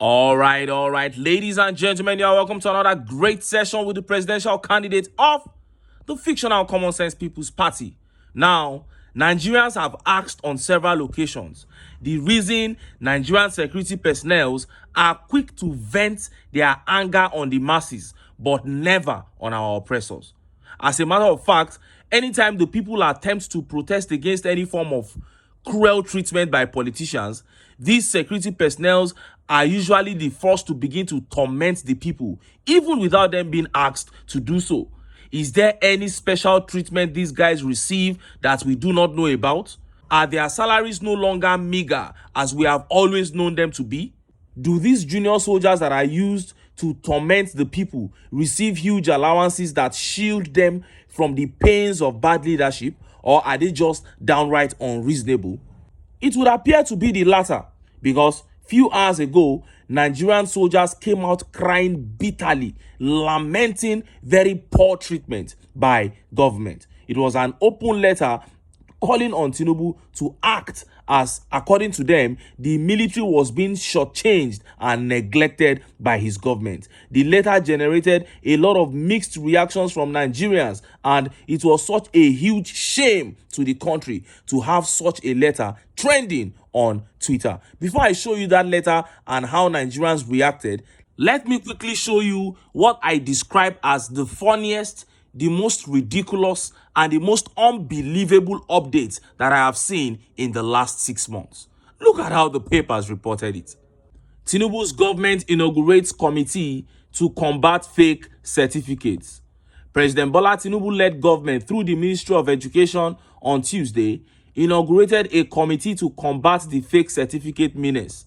All right, ladies and gentlemen, you are welcome to another great session with the presidential candidate of the fictional Common Sense People's Party. Now, Nigerians have asked on several occasions the reason Nigerian security personnel are quick to vent their anger on the masses, but never on our oppressors. As a matter of fact, anytime the people attempt to protest against any form of cruel treatment by politicians, these security personnel are usually the first to begin to torment the people, even without them being asked to do so. Is there any special treatment these guys receive that we do not know about? Are their salaries no longer meager as we have always known them to be? Do these junior soldiers that are used to torment the people receive huge allowances that shield them from the pains of bad leadership, or are they just downright unreasonable? It would appear to be the latter, because few hours ago, Nigerian soldiers came out crying bitterly, lamenting very poor treatment by government. It was an open letter calling on TINUBU to act as, according to them, the military was being shortchanged and neglected by his government. The letter generated a lot of mixed reactions from Nigerians, and it was such a huge shame to the country to have such a letter trending on Twitter. Before I show you that letter and how Nigerians reacted, let me quickly show you what I describe as the funniest, the most ridiculous, and the most unbelievable updates that I have seen in the last 6 months. Look at how the papers reported it. Tinubu's government inaugurates committee to combat fake certificates. President Bola Tinubu-led government, through the Ministry of Education on Tuesday, inaugurated a committee to combat the fake certificate menace.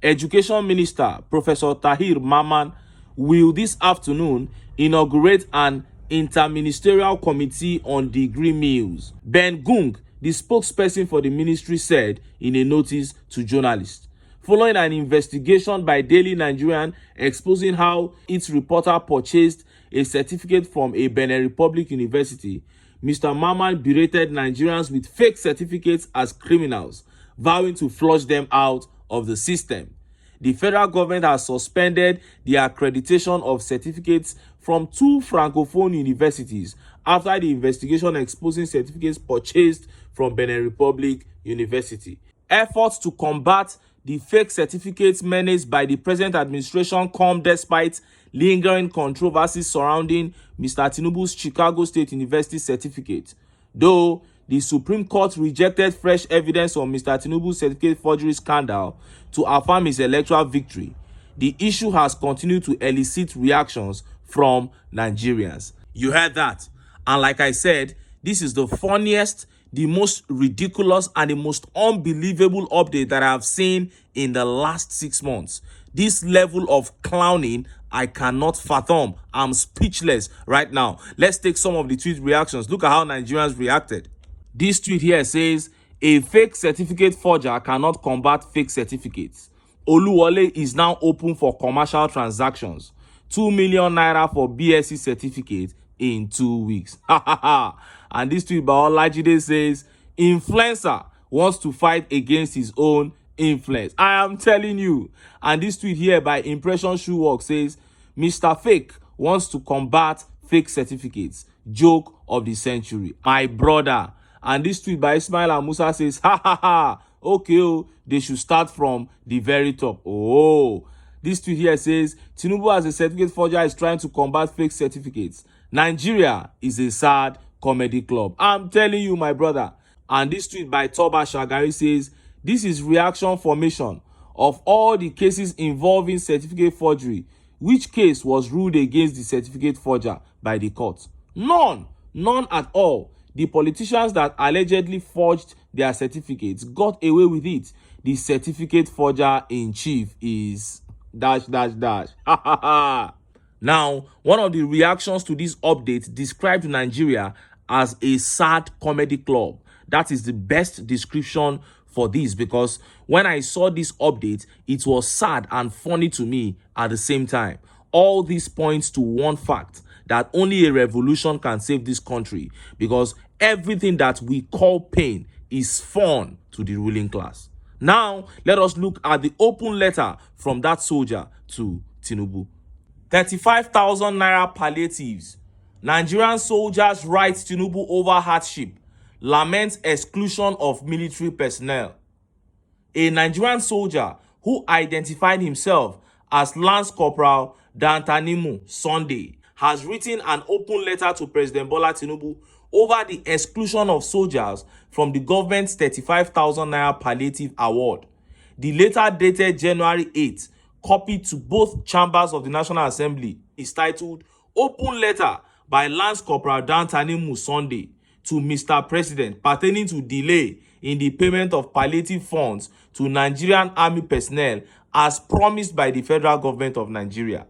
Education Minister Professor Tahir Mamman will this afternoon inaugurate an interministerial committee on degree mills. Ben Gung, the spokesperson for the ministry, said in a notice to journalists. Following an investigation by Daily Nigerian exposing how its reporter purchased a certificate from a Benin Republic university, Mr. Mamman berated Nigerians with fake certificates as criminals, vowing to flush them out of the system. The federal government has suspended the accreditation of certificates from 2 francophone universities after the investigation exposing certificates purchased from Benin Republic University. Efforts to combat the fake certificates menaced by the present administration come despite lingering controversies surrounding Mr. Tinubu's Chicago State University certificate. Though the Supreme Court rejected fresh evidence on Mr. Tinubu's certificate forgery scandal to affirm his electoral victory, the issue has continued to elicit reactions from Nigerians. You heard that. And like I said, this is the funniest, the most ridiculous, and the most unbelievable update that I have seen in the last 6 months. This level of clowning, I cannot fathom. I'm speechless right now. Let's take some of the tweet reactions. Look at how Nigerians reacted. This tweet here says, a fake certificate forger cannot combat fake certificates. Oluwole is now open for commercial transactions. 2 million naira for BSc certificate in 2 weeks. And this tweet by Olajide says, influencer wants to fight against his own influence. I am telling you. And this tweet here by Impression Shoework says, Mr. Fake wants to combat fake certificates. Joke of the century. My brother. And this tweet by Ismail Musa says, okay, they should start from the very top. Oh, this tweet here says, Tinubu as a certificate forger is trying to combat fake certificates. Nigeria is a sad comedy club. I'm telling you, my brother. And this tweet by Toba Shagari says, this is reaction formation of all the cases involving certificate forgery. Which case was ruled against the certificate forger by the court? None at all. The politicians that allegedly forged their certificates got away with it. The certificate forger in chief is ... Now, one of the reactions to this update described Nigeria as a sad comedy club. That is the best description for this, because when I saw this update, it was sad and funny to me at the same time. All this points to one fact, that only a revolution can save this country, because everything that we call pain is fun to the ruling class. Now, let us look at the open letter from that soldier to Tinubu. 35,000 naira palliatives. Nigerian soldiers write Tinubu over hardship. Lament exclusion of military personnel. A Nigerian soldier who identified himself as Lance Corporal Dantanimu Sunday has written an open letter to President Bola Tinubu over the exclusion of soldiers from the government's 35,000 naira palliative award. The letter, dated January 8, copied to both chambers of the National Assembly, is titled Open Letter by Lance Corporal Dantanimu Sunday to Mr. President pertaining to delay in the payment of palliative funds to Nigerian army personnel as promised by the federal government of Nigeria.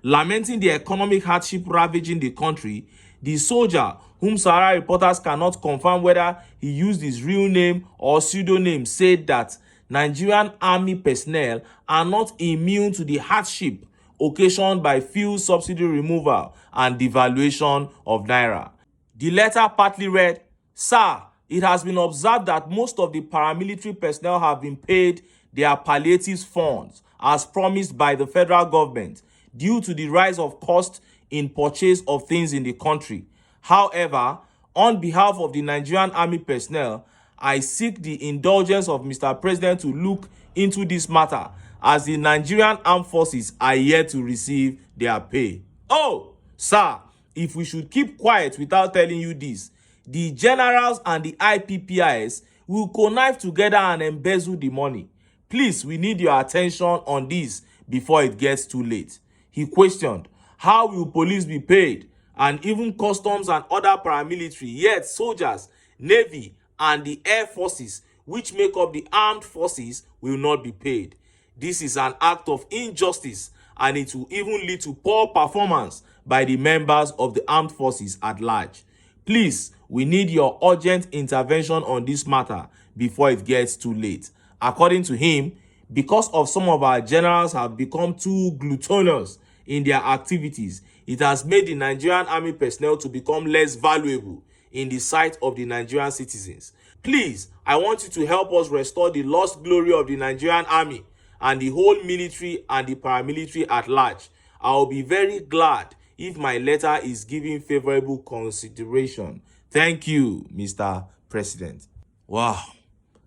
Lamenting the economic hardship ravaging the country, the soldier, whom Sahara reporters cannot confirm whether he used his real name or pseudonym, said that Nigerian army personnel are not immune to the hardship occasioned by fuel subsidy removal and devaluation of naira. The letter partly read, "Sir, it has been observed that most of the paramilitary personnel have been paid their palliative funds as promised by the federal government due to the rise of cost in purchase of things in the country. However, on behalf of the Nigerian army personnel, I seek the indulgence of Mr. President to look into this matter as the Nigerian armed forces are yet to receive their pay." Oh, sir, if we should keep quiet without telling you this, the generals and the IPPIS will connive together and embezzle the money. Please, we need your attention on this before it gets too late. He questioned, how will police be paid, and even customs and other paramilitary, yet soldiers, navy, and the air forces, which make up the armed forces, will not be paid. This is an act of injustice, and it will even lead to poor performance by the members of the armed forces at large. Please, we need your urgent intervention on this matter before it gets too late. According to him, because of some of our generals have become too gluttonous in their activities, it has made the Nigerian army personnel to become less valuable in the sight of the Nigerian citizens. Please, I want you to help us restore the lost glory of the Nigerian army and the whole military and the paramilitary at large. I will be very glad if my letter is given favorable consideration. Thank you, Mr. President. Wow,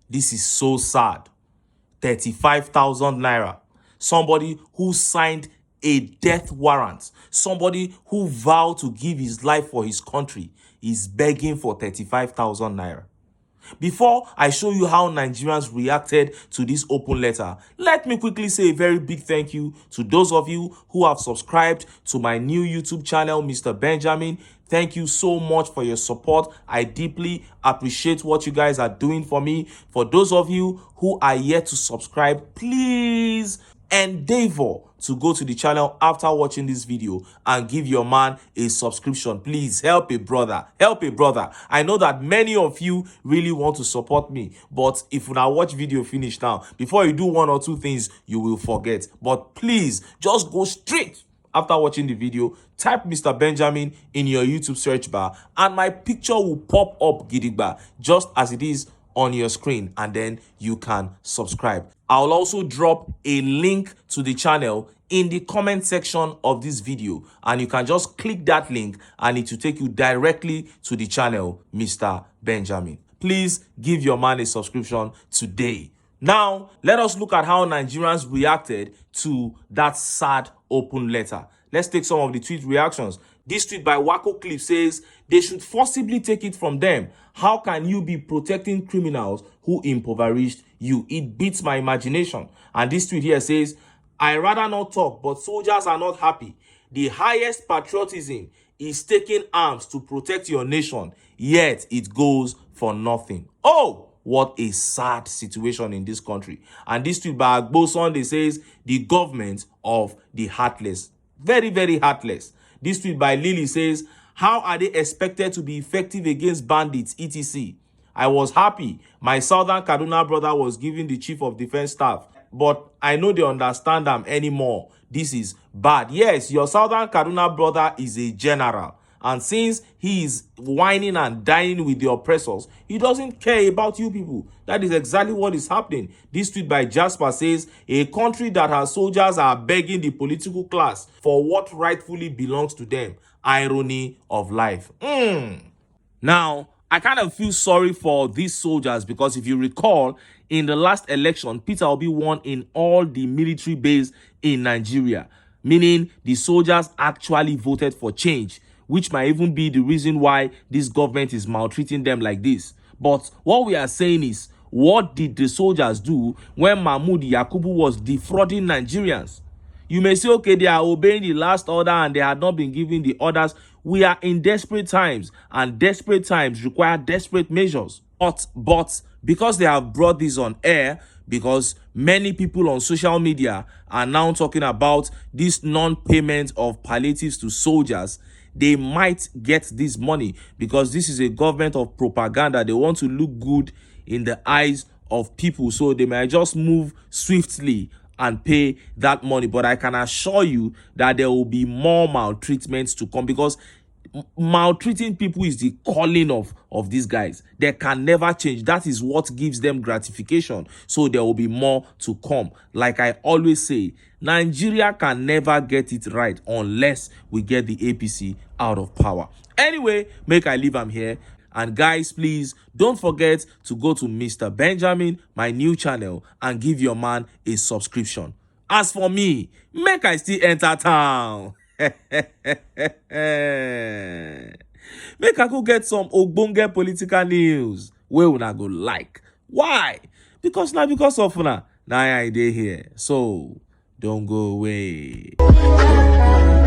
this is so sad. 35,000 naira. Somebody who signed a death warrant, somebody who vowed to give his life for his country, is begging for 35,000 naira. Before I show you how Nigerians reacted to this open letter, let me quickly say a very big thank you to those of you who have subscribed to my new YouTube channel, Mr. Benjamin. Thank you so much for your support. I deeply appreciate what you guys are doing for me. For those of you who are yet to subscribe, please endeavor to go to the channel after watching this video and give your man a subscription. Please help a brother. Help a brother. I know that many of you really want to support me, but if you now watch video finish now, before you do one or two things, you will forget. But please just go straight after watching the video, type Mr. Benjamin in your YouTube search bar, and my picture will pop up gidigba just as it is on your screen, and then you can subscribe. I'll also drop a link to the channel in the comment section of this video, and you can just click that link and it will take you directly to the channel, Mr. Benjamin. Please give your man a subscription today. Now, let us look at how Nigerians reacted to that sad open letter. Let's take some of the tweet reactions. This tweet by Wako Clip says, they should forcibly take it from them. How can you be protecting criminals who impoverished you? It beats my imagination. And this tweet here says, I rather not talk, but soldiers are not happy. The highest patriotism is taking arms to protect your nation, yet it goes for nothing. Oh, what a sad situation in this country. And this tweet by Agbo Sunday says, the government of the heartless. Very, very heartless. This tweet by Lily says, how are they expected to be effective against bandits, etc.? I was happy my Southern Kaduna brother was given the Chief of Defense Staff, but I know they understand them anymore. This is bad. Yes, your Southern Kaduna brother is a general, And since he is whining and dying with the oppressors, he doesn't care about you people. That is exactly what is happening. This tweet by Jasper says, a country that her soldiers are begging the political class for what rightfully belongs to them. Irony of life. Now, I kind of feel sorry for these soldiers because if you recall, in the last election, Peter Obi won in all the military base in Nigeria, meaning the soldiers actually voted for change, which might even be the reason why this government is maltreating them like this. But what we are saying is, what did the soldiers do when Mahmoud Yakubu was defrauding Nigerians? You may say, okay, they are obeying the last order and they had not been given the orders. We are in desperate times, and desperate times require desperate measures. But because they have brought this on air, because many people on social media are now talking about this non-payment of palliatives to soldiers, they might get this money because this is a government of propaganda. They want to look good in the eyes of people, so they might just move swiftly and pay that money. But I can assure you that there will be more maltreatments to come, because maltreating people is the calling of these guys. They can never change. That is what gives them gratification. So there will be more to come. Like I always say, Nigeria can never get it right unless we get the APC out of power. Anyway, make I leave am here. And guys, please don't forget to go to Mr. Benjamin, my new channel, and give your man a subscription. As for me, make I still enter town. Make I go get some ogbonge political news wey una go like. Why? Because now because of una, now I dey here. So don't go away. Don't go